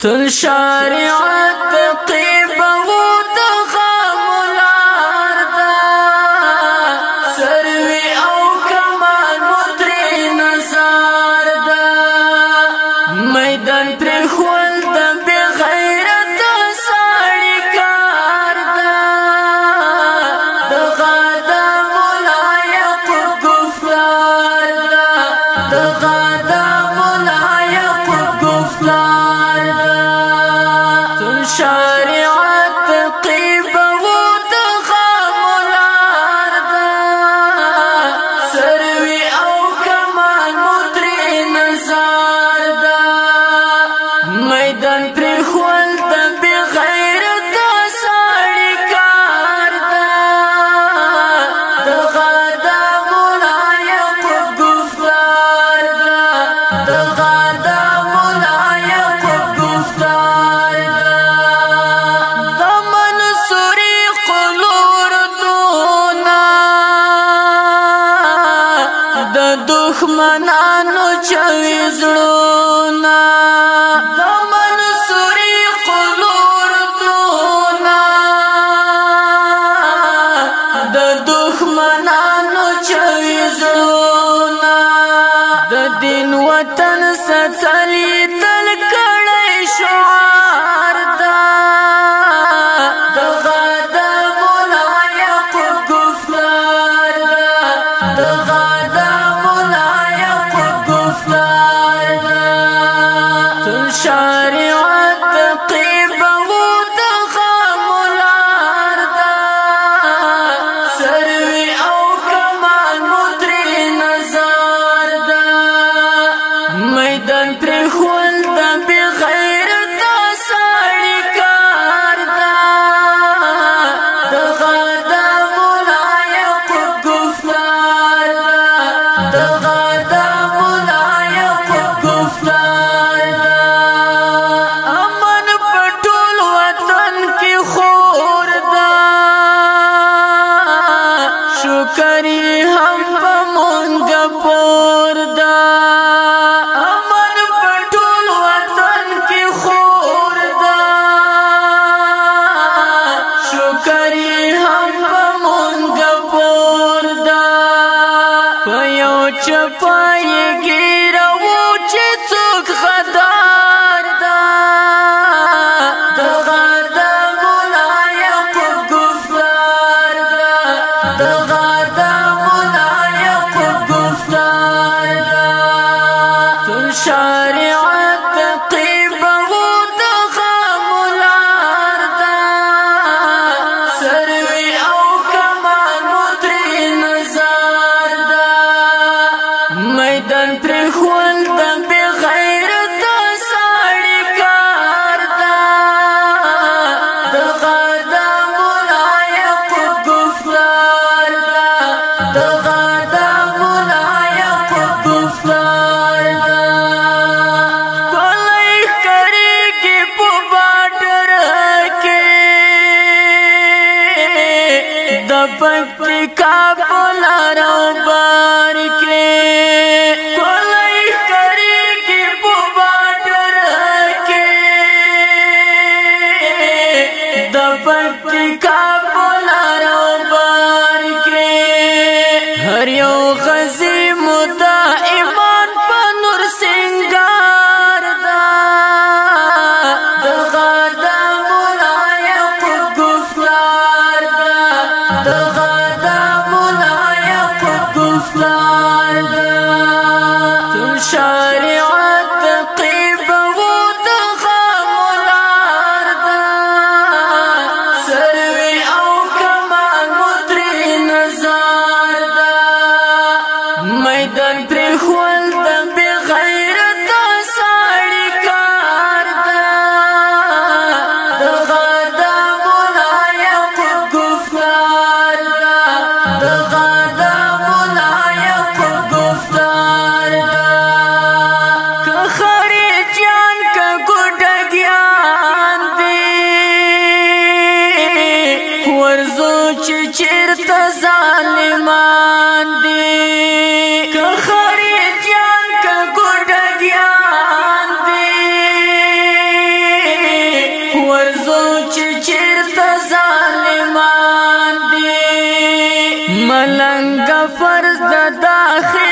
تل شریعت طیب و تغاملار دا سروی او کمال مدری نظار دا میدان پر خول دا بی غیرت ساڑی کار دا دغا دا ملایق گفتار دا دغا دا ملایق گفتار دا شریعت طیب و تغاملار دا سروی او کمال مدری نظار دا میدان پر خول دا بی غیرت ساڑی کار دا دغا دا ملایق گفتار دا دغا دا ملایق گفتار دا دخمنانو چوي زړونا د منصوري قلور دونا د دخمنانو چوي زړونا د دین وطن ستلي تل کړي شعار دا دغه د ملایق گفتار دا دغه شریعت طیب و تغاملار دا سروی او کمال مدری نظار دا میدان پر خول دا بی غیرت ساڑی کار دا دغا دا ملایق گفتار دا دغا دا ملایق گفتار دا شکری هم پا مونگا پور دا امن پټول وطن کی خور دا شکری هم پا مونگا پور دا پیو چپای گیرا وچی چوک غدار دا دغا دا ملایق گفتار دا دغا شریعت طیب و تغاملار دا سروی او کمال مدری نظار دا میدان پر خول دا بی غیرت ساڑی کار دا دغا دا ملایق گفتار دا دغا دا ملایق گفتار دا پکتی کا پولارو بار کے کولائی کری کی پوباٹر کے دپکتی کا پولارو بار کے ہر یو غزی مدا ایمان پا نور سنگار دا دغا دا ملایق گفتار دا دغا دا ملایق گفتار دا تل شریعت طیب و تغاملار دا سروی او کمال مدری نظار دا ملنګ فرض د داخل